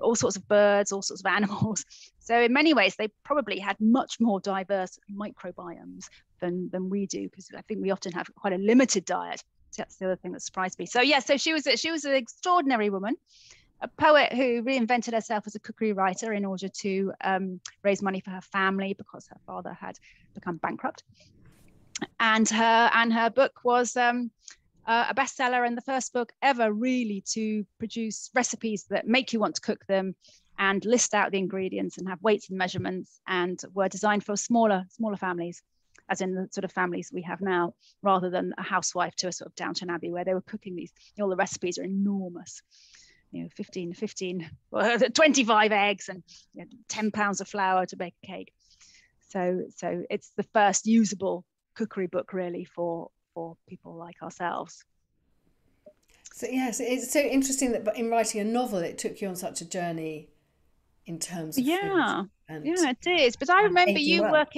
all sorts of birds, all sorts of animals. So in many ways, they probably had much more diverse microbiomes than we do, because I think we often have quite a limited diet. So that's the other thing that surprised me. So yeah, so she was an extraordinary woman, a poet who reinvented herself as a cookery writer in order to raise money for her family because her father had become bankrupt. And her book was a bestseller, and the first book ever really to produce recipes that make you want to cook them and list out the ingredients and have weights and measurements, and were designed for smaller families, as in the sort of families we have now, rather than a housewife to a sort of Downton Abbey where they were cooking these, all the recipes are enormous. 25 eggs and 10 pounds of flour to bake a cake. So it's the first usable cookery book really for people like ourselves. So yes, it's so interesting that in writing a novel it took you on such a journey in terms of food. It is. But I remember you worked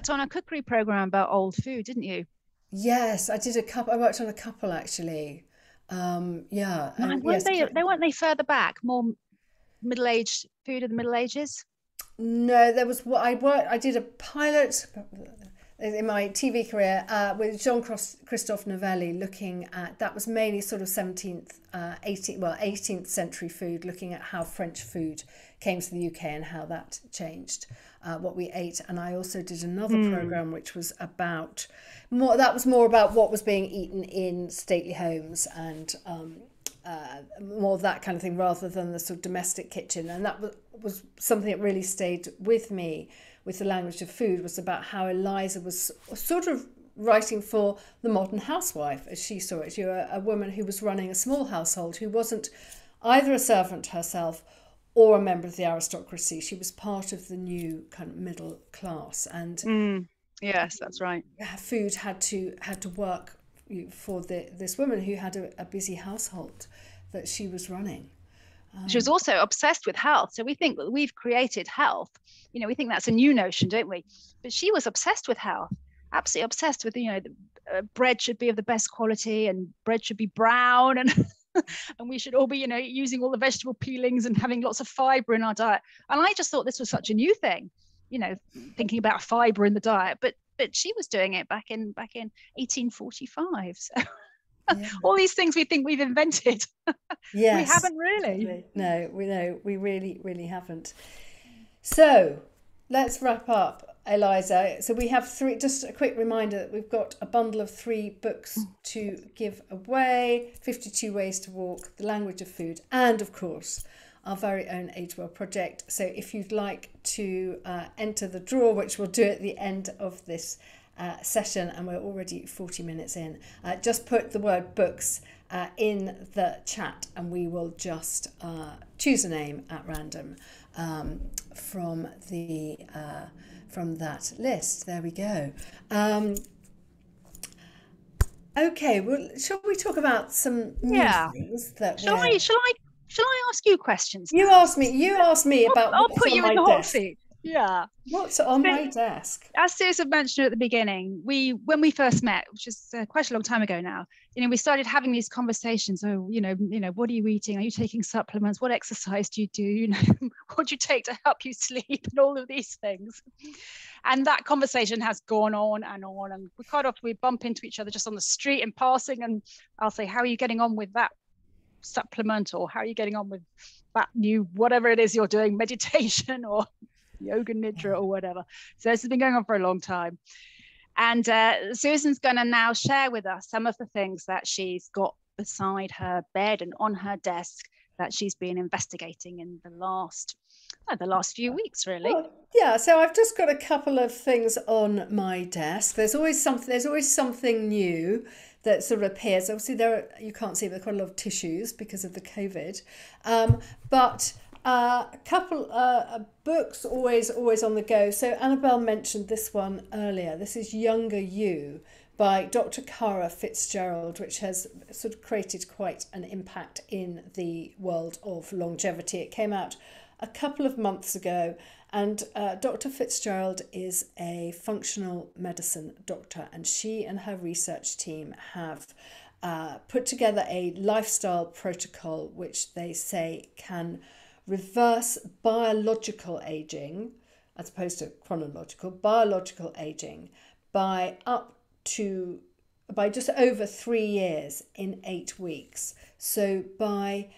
on a cookery program about old food, didn't you? Yes, I did I worked on a couple actually. Weren't they further back, more middle-aged food of the Middle Ages? No, there was I did a pilot in my TV career with Jean-Christophe Novelli, looking at, that was mainly sort of 18th century food, looking at how French food came to the UK and how that changed what we ate. And I also did another program which was about more about what was being eaten in stately homes and more that kind of thing, rather than the sort of domestic kitchen. And that was something that really stayed with me with the language of food, was about how Eliza was sort of writing for the modern housewife, as she saw it. You were a woman who was running a small household, who wasn't either a servant herself or a member of the aristocracy. She was part of the new kind of middle class, and yes, that's right. Food had to work for this woman who had a busy household that she was running. She was also obsessed with health. So we think that we've created health. We think that's a new notion, don't we? But she was obsessed with health, absolutely obsessed with, bread should be of the best quality and bread should be brown, and and we should all be, using all the vegetable peelings and having lots of fiber in our diet. And I just thought this was such a new thing, thinking about fiber in the diet. But she was doing it back in 1845. So all these things we think we've invented, yes, we haven't really. No, we really haven't. So let's wrap up, Eliza. So we have just a quick reminder that we've got a bundle of 3 books to give away: 52 Ways to Walk, The Language of Food, and of course our very own Age Well project. So if you'd like to enter the draw, which we'll do at the end of this session, and we're already 40 minutes in, just put the word books in the chat and we will just choose a name at random from that list. There we go. Okay, well, shall we talk about some new things that Shall I ask you questions? You ask me about I'll put you in the hot seat. Yeah. What's on my desk? As Susan mentioned at the beginning, when we first met, which is quite a long time ago now, we started having these conversations. Oh, what are you eating? Are you taking supplements? What exercise do you do? What do you take to help you sleep? And all of these things. And that conversation has gone on and on. And we bump into each other just on the street and passing, and I'll say, how are you getting on with that supplement? Or how are you getting on with that new whatever it is you're doing, meditation or yoga nidra or whatever. So this has been going on for a long time, and Susan's going to now share with us some of the things that she's got beside her bed and on her desk that she's been investigating in the last few weeks, really. Well, yeah, so I've just got a couple of things on my desk. There's always something new that sort of appears. Obviously you can't see, but quite a lot of tissues because of the COVID, but a couple books always on the go. So Annabel mentioned this one earlier. This is Younger You by Dr. Cara Fitzgerald, which has sort of created quite an impact in the world of longevity. It came out a couple of months ago, and Dr. Fitzgerald is a functional medicine doctor, and she and her research team have put together a lifestyle protocol which they say can reverse biological aging, as opposed to chronological, biological aging by just over 3 years in 8 weeks. So by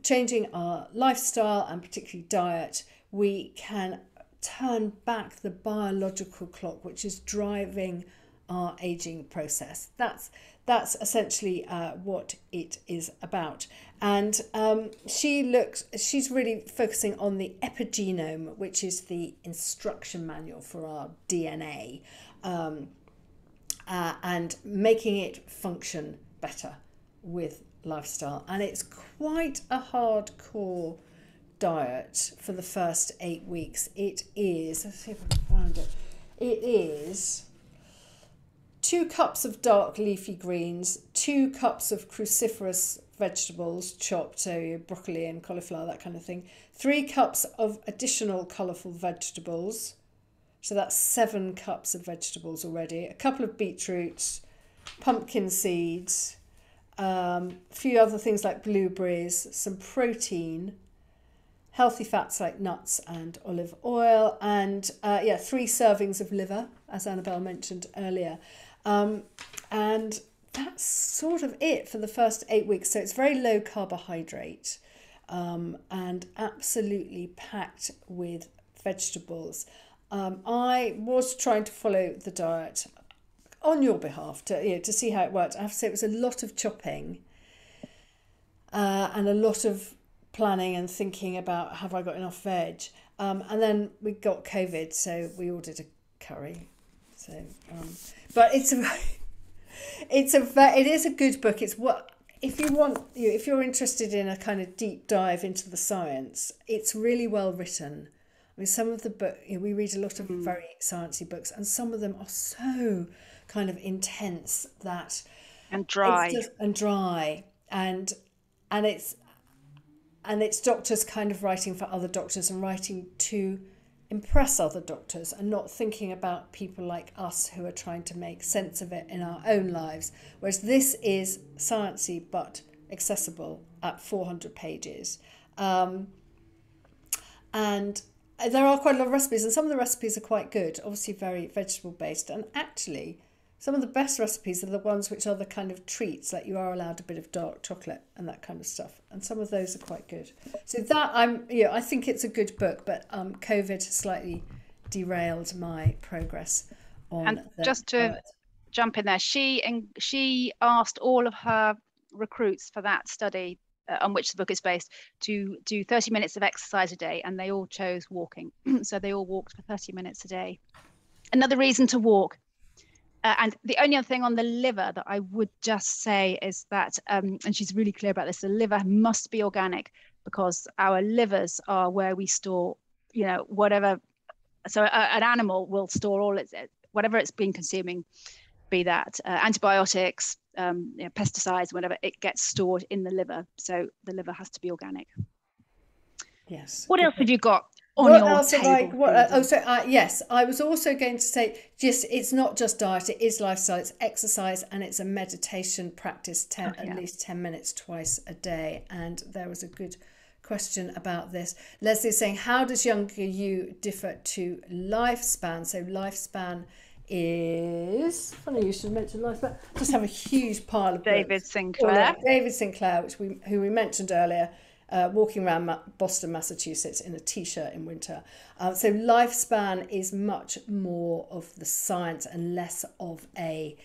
changing our lifestyle and particularly diet, we can turn back the biological clock which is driving our aging process. That's essentially what it is about. And she's really focusing on the epigenome, which is the instruction manual for our DNA, and making it function better with lifestyle. And it's quite a hardcore diet for the first 8 weeks. It is, let's see if I can find it. It is 2 cups of dark leafy greens, 2 cups of cruciferous vegetables chopped, so your broccoli and cauliflower, that kind of thing, 3 cups of additional colourful vegetables, so that's 7 cups of vegetables already, a couple of beetroots, pumpkin seeds, a few other things like blueberries, some protein, healthy fats like nuts and olive oil, and 3 servings of liver, as Annabel mentioned earlier. And that's sort of it for the first 8 weeks. So it's very low carbohydrate and absolutely packed with vegetables. I was trying to follow the diet on your behalf to see how it worked. I have to say it was a lot of chopping and a lot of planning and thinking about, have I got enough veg? And then we got COVID, so we ordered a curry. So, but it is a good book. It's what, if you're interested in a kind of deep dive into the science, it's really well written. I mean, some of the book, we read a lot of very sciencey books, and some of them are so kind of intense that and dry and it's doctors kind of writing for other doctors and writing to impress other doctors and not thinking about people like us who are trying to make sense of it in our own lives. Whereas this is sciencey but accessible at 400 pages. And there are quite a lot of recipes, and some of the recipes are quite good, obviously very vegetable based. And actually, some of the best recipes are the ones which are the kind of treats, like you are allowed a bit of dark chocolate and that kind of stuff. And some of those are quite good. So that I think it's a good book, but COVID has slightly derailed my progress on. And just to jump in there, she asked all of her recruits for that study on which the book is based to do 30 minutes of exercise a day, and they all chose walking. So they all walked for 30 minutes a day. Another reason to walk. And the only other thing on the liver that I would just say is that, and she's really clear about this, the liver must be organic, because our livers are where we store, whatever. So an animal will store all whatever it's been consuming, be that antibiotics, pesticides, whatever, it gets stored in the liver. So the liver has to be organic. Yes. What else have you got? Yes, I was also going to say, it's not just diet, it is lifestyle, it's exercise, and it's a meditation practice, at least 10 minutes twice a day. And there was a good question about this. Leslie's saying, how does younger you differ to lifespan? So lifespan is, funny you should mention lifespan, just have a huge pile of David Sinclair, who we mentioned earlier. Walking around Boston, Massachusetts in a t-shirt in winter. So lifespan is much more of the science and less of a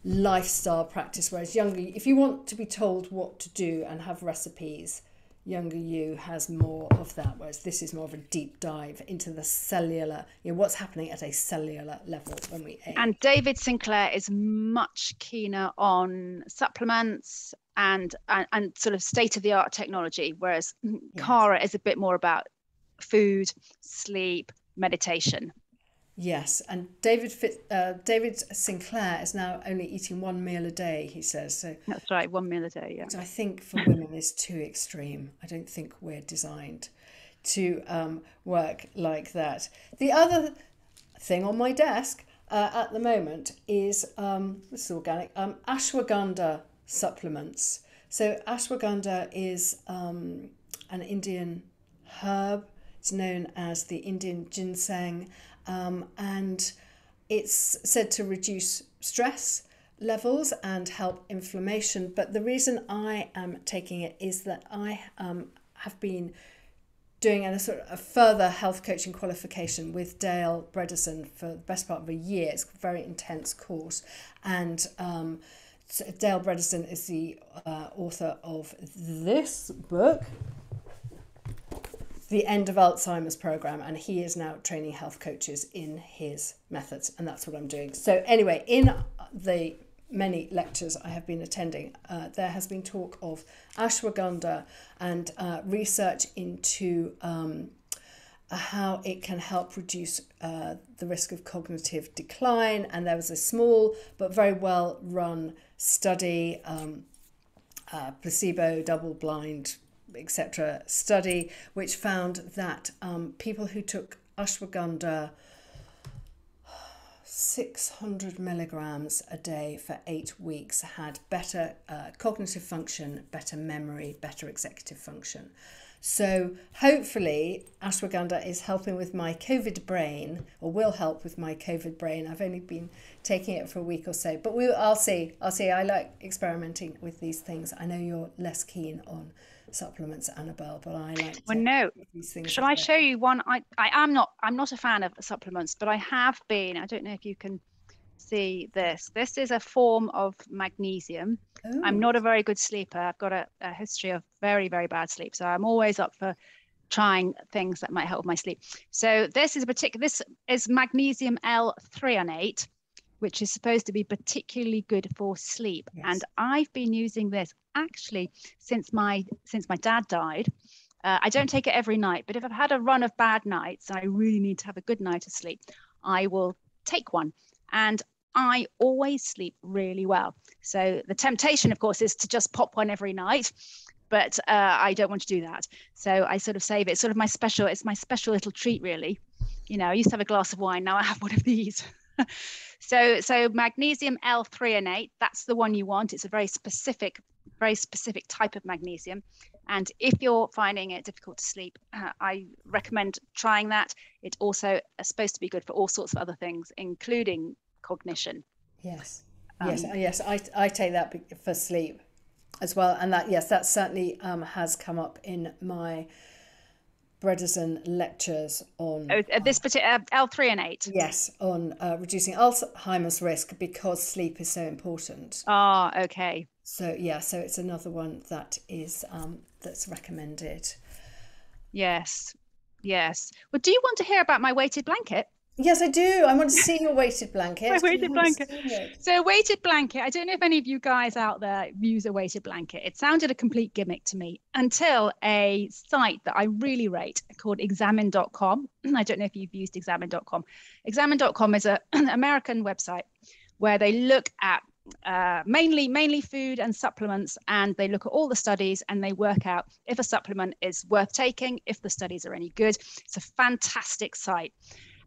lifestyle practice. Whereas younger, if you want to be told what to do and have recipes, younger you has more of that. Whereas this is more of a deep dive into the cellular, what's happening at a cellular level when we age. And David Sinclair is much keener on supplements and sort of state-of-the-art technology, whereas Cara is a bit more about food, sleep, meditation. Yes, and David Sinclair is now only eating one meal a day, he says. So, That's right, one meal a day, yeah. which I think for women is too extreme. I don't think we're designed to work like that. The other thing on my desk at the moment is this is organic ashwagandha supplements. So ashwagandha is an Indian herb. It's known as the Indian ginseng, and it's said to reduce stress levels and help inflammation. But the reason I am taking it is that I have been doing a sort of a further health coaching qualification with Dale Bredesen for the best part of a year. It's a very intense course, and so Dale Bredesen is the author of this book, The End of Alzheimer's Program, and he is now training health coaches in his methods, and that's what I'm doing. So anyway, in the many lectures I have been attending, there has been talk of ashwagandha and research into how it can help reduce the risk of cognitive decline. And there was a small but very well run study, placebo, double blind, etc. study, which found that people who took ashwagandha 600 milligrams a day for 8 weeks had better cognitive function, better memory, better executive function. So hopefully ashwagandha is helping with my COVID brain, or will help with my COVID brain. I've only been taking it for a week or so, but I'll see. I like experimenting with these things. I know you're less keen on supplements, Annabel, but I like well, no. These things. Shall I show you one? I'm not a fan of supplements, but I have been. I don't know if you can see this. This is a form of magnesium. Oh. I'm not a very good sleeper. I've got a history of very, very bad sleep, so I'm always up for trying things that might help my sleep. So this is magnesium L-threonate, which is supposed to be particularly good for sleep. Yes. And I've been using this actually since my dad died. I don't take it every night, but if I've had a run of bad nights and I really need to have a good night of sleep, I will take one. And I always sleep really well. So the temptation, of course, is to just pop one every night, but I don't want to do that. So I sort of save it. It's sort of my special little treat, really. You know, I used to have a glass of wine, now I have one of these. So magnesium L-threonate, that's the one you want. It's a very specific type of magnesium. And if you're finding it difficult to sleep, I recommend trying that. It also is supposed to be good for all sorts of other things, including cognition. Yes. Yes. I take that for sleep as well. And that certainly has come up in my Bredesen lectures on this particular L-threonate. Yes, on reducing Alzheimer's risk, because sleep is so important. Okay. So it's another one that is that's recommended. Yes. Well, do you want to hear about my weighted blanket? Yes, I do. I want to see your weighted blanket. My weighted blanket. So a weighted blanket, I don't know if any of you guys out there use a weighted blanket. It sounded a complete gimmick to me until a site that I really rate called examine.com. I don't know if you've used examine.com. Examine.com is an American website where they look at mainly food and supplements, and they look at all the studies and they work out if a supplement is worth taking, if the studies are any good. It's a fantastic site.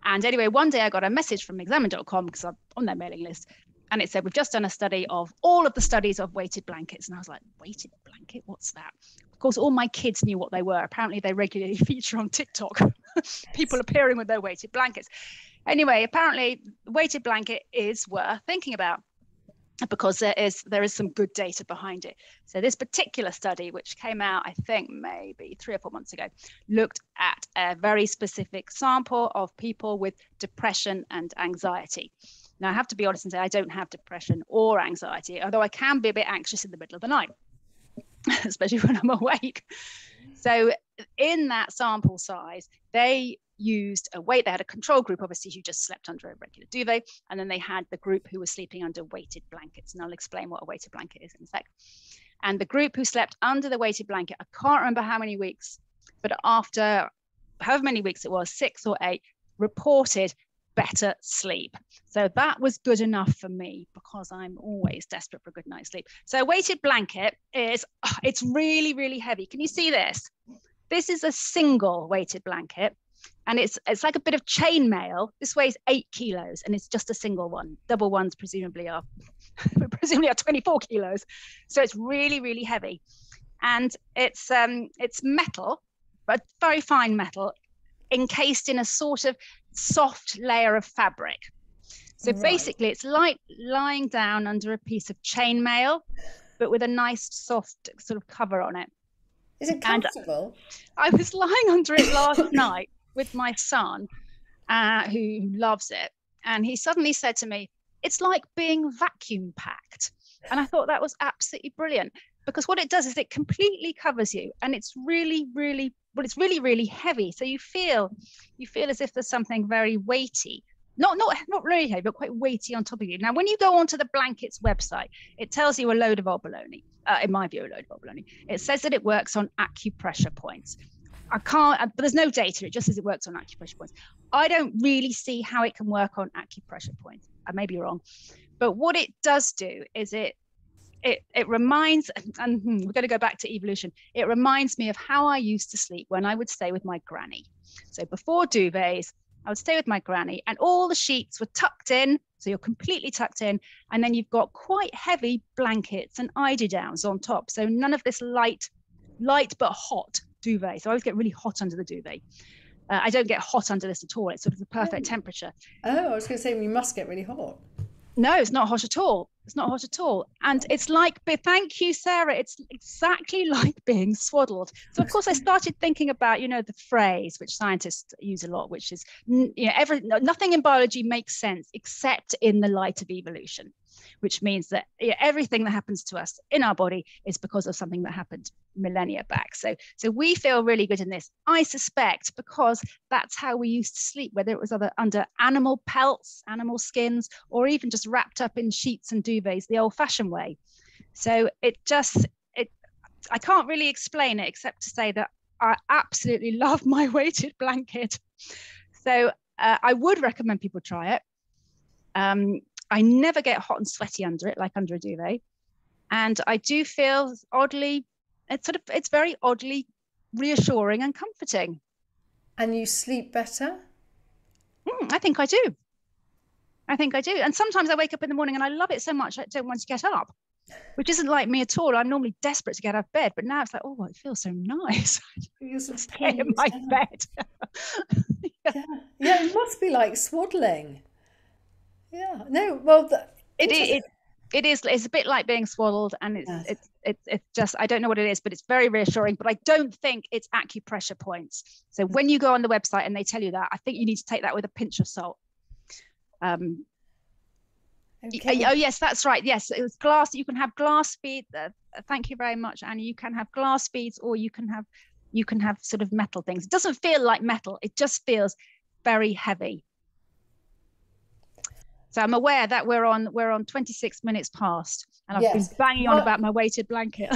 And anyway, one day I got a message from examine.com, because I'm on their mailing list, and it said, we've just done a study of all of the studies of weighted blankets. And I was like, weighted blanket? What's that? Of course, all my kids knew what they were. Apparently, they regularly feature on TikTok, people appearing with their weighted blankets. Anyway, apparently, the weighted blanket is worth thinking about, because there is some good data behind it. So this particular study, which came out, I think maybe 3 or 4 months ago, looked at a very specific sample of people with depression and anxiety. Now, I have to be honest and say I don't have depression or anxiety, although I can be a bit anxious in the middle of the night, especially when I'm awake. So in that sample size, they used they had a control group, obviously, who just slept under a regular duvet, and then they had the group who was sleeping under weighted blankets, and I'll explain what a weighted blanket is in a sec. And the group who slept under the weighted blanket, I can't remember how many weeks, but after however many weeks it was, 6 or 8, reported better sleep. So that was good enough for me, because I'm always desperate for a good night's sleep. So a weighted blanket it's really, really heavy. Can you see this? This is a single weighted blanket, and it's like a bit of chain mail. This weighs 8 kilos, and it's just a single one. Double ones presumably are 24 kilos. So it's really, really heavy. And it's metal, but very fine metal, encased in a sort of soft layer of fabric. So basically it's like lying down under a piece of chainmail, but with a nice soft sort of cover on it. Is it comfortable? And I was lying under it last night with my son, who loves it. And he suddenly said to me, it's like being vacuum packed. And I thought that was absolutely brilliant, because what it does is it completely covers you, and it's really, really, well, it's really, really heavy. So you feel as if there's something very weighty, not really heavy, but quite weighty on top of you. Now, when you go onto the blanket's website, it tells you a load of old baloney. In my view, a load of old baloney. It says that it works on acupressure points. But there's no data. It just says it works on acupressure points. I don't really see how it can work on acupressure points. I may be wrong, but what it does do is it reminds, and we're going to go back to evolution. It reminds me of how I used to sleep when I would stay with my granny. So before duvets, I would stay with my granny, and all the sheets were tucked in. So you're completely tucked in, and then you've got quite heavy blankets and eider-downs on top. So none of this light but hot duvet. So I always get really hot under the duvet. I don't get hot under this at all. It's sort of the perfect temperature. Oh, I was going to say, you must get really hot. No, it's not hot at all. It's not hot at all. And it's like, thank you, Sarah. It's exactly like being swaddled. So, of course, I started thinking about, the phrase which scientists use a lot, which is, nothing in biology makes sense except in the light of evolution, which means that everything that happens to us in our body is because of something that happened millennia back. So we feel really good in this, I suspect, because that's how we used to sleep, whether it was under animal pelts, animal skins, or even just wrapped up in sheets and duvets the old-fashioned way. So I can't really explain it except to say that I absolutely love my weighted blanket. So I would recommend people try it. I never get hot and sweaty under it, like under a duvet. And I do feel it's very oddly reassuring and comforting. And you sleep better? I think I do. And sometimes I wake up in the morning and I love it so much I don't want to get up, which isn't like me at all. I'm normally desperate to get out of bed, but now it's like, oh, it feels so nice. To stay in my bed. Yeah, it must be like swaddling. Yeah. No, well, it is. It's a bit like being swaddled, and it's just, I don't know what it is, but it's very reassuring. But I don't think it's acupressure points. So when you go on the website and they tell you that, I think you need to take that with a pinch of salt. Okay. Oh yes, that's right. Yes, it was glass. You can have glass beads. Thank you very much, Annie. You can have glass beads, or you can have sort of metal things. It doesn't feel like metal. It just feels very heavy. So I'm aware that we're on 26 minutes past, and I've been banging on about my weighted blanket.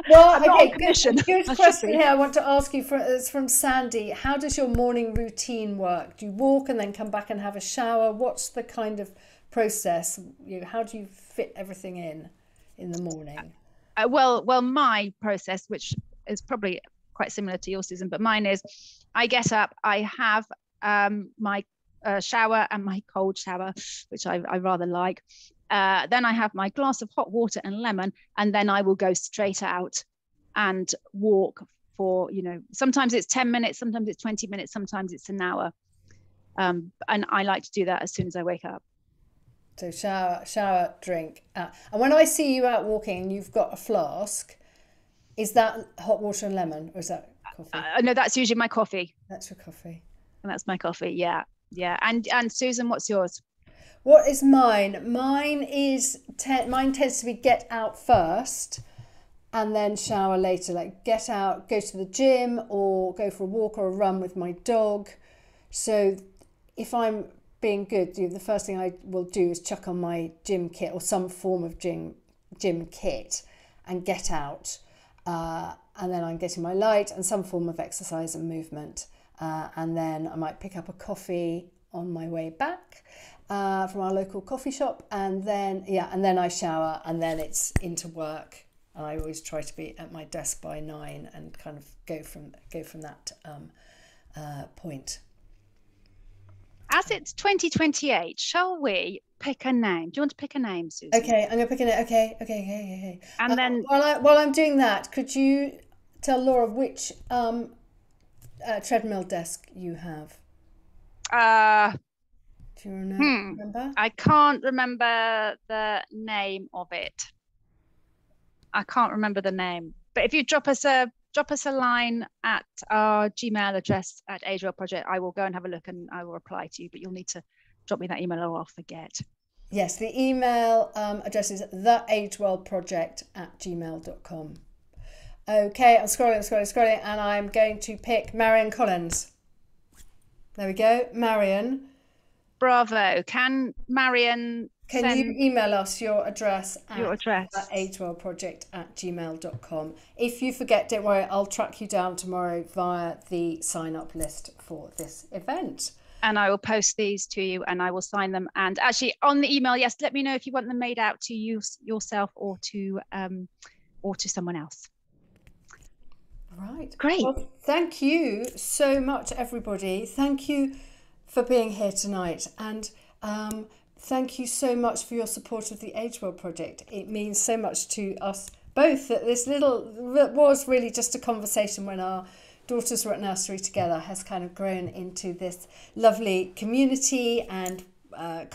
Well, okay, good question here I want to ask you. It's from Sandy. How does your morning routine work? Do you walk and then come back and have a shower? What's the kind of process? How do you fit everything in the morning? Well, my process, which is probably quite similar to yours, Susan, but mine is, I get up, I have my shower and my cold shower, which I rather like. Then I have my glass of hot water and lemon, and then I will go straight out and walk for, sometimes it's 10 minutes, sometimes it's 20 minutes, sometimes it's an hour. And I like to do that as soon as I wake up. So shower, drink. And when I see you out walking and you've got a flask, is that hot water and lemon, or is that coffee? No, that's usually my coffee. That's your coffee. And that's my coffee, yeah. And Susan, what's yours? What is mine? Mine tends to be get out first and then shower later. Like get out, go to the gym, or go for a walk or a run with my dog. So if I'm being good, the first thing I will do is chuck on my gym kit or some form of gym kit and get out. And then I'm getting my light and some form of exercise and movement. And then I might pick up a coffee on my way back from our local coffee shop, and then I shower, and then it's into work. And I always try to be at my desk by 9 and kind of go from that point. As it's 2028, shall we pick a name? Do you want to pick a name, Susan? Okay, I'm going to pick a name. Okay. And then while I'm doing that, could you tell Laura which treadmill desk you have? Do you remember? I can't remember the name of it. I can't remember the name. But if you drop us a line at our Gmail address at Age Well Project, I will go and have a look and I will reply to you. But you'll need to drop me that email or I'll forget. Yes, the email address is theagewellproject@gmail.com. Okay, I'm scrolling, and I'm going to pick Marion Collins. There we go, Marion. Bravo. Can Marion Can you email us your address at agewellproject@gmail.com? If you forget, don't worry, I'll track you down tomorrow via the sign-up list for this event. And I will post these to you and I will sign them. And actually on the email, yes, let me know if you want them made out to you yourself or to someone else. Right. Great. Well, thank you so much, everybody. Thank you for being here tonight. And thank you so much for your support of the Age Well Project. It means so much to us both that this was really just a conversation when our daughters were at nursery together, has kind of grown into this lovely community and a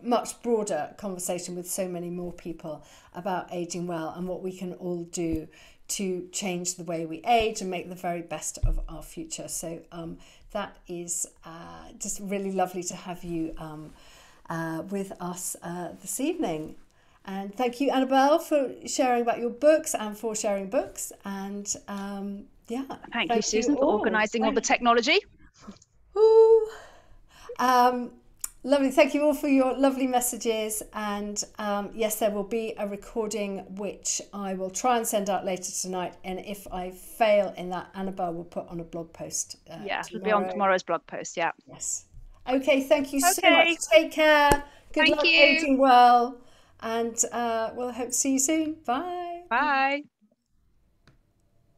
much broader conversation with so many more people about aging well and what we can all do to change the way we age and make the very best of our future. So that is just really lovely to have you with us this evening. And thank you, Annabel, for sharing about your books and for sharing books. And thank you, Susan, for organising all the technology. Lovely. Thank you all for your lovely messages. And yes, there will be a recording which I will try and send out later tonight. And if I fail in that, Annabel will put on a blog post. It'll be on tomorrow's blog post. Yeah. Yes. Okay. Thank you so much. Take care. Good luck aging well. And we'll hope to see you soon. Bye. Bye.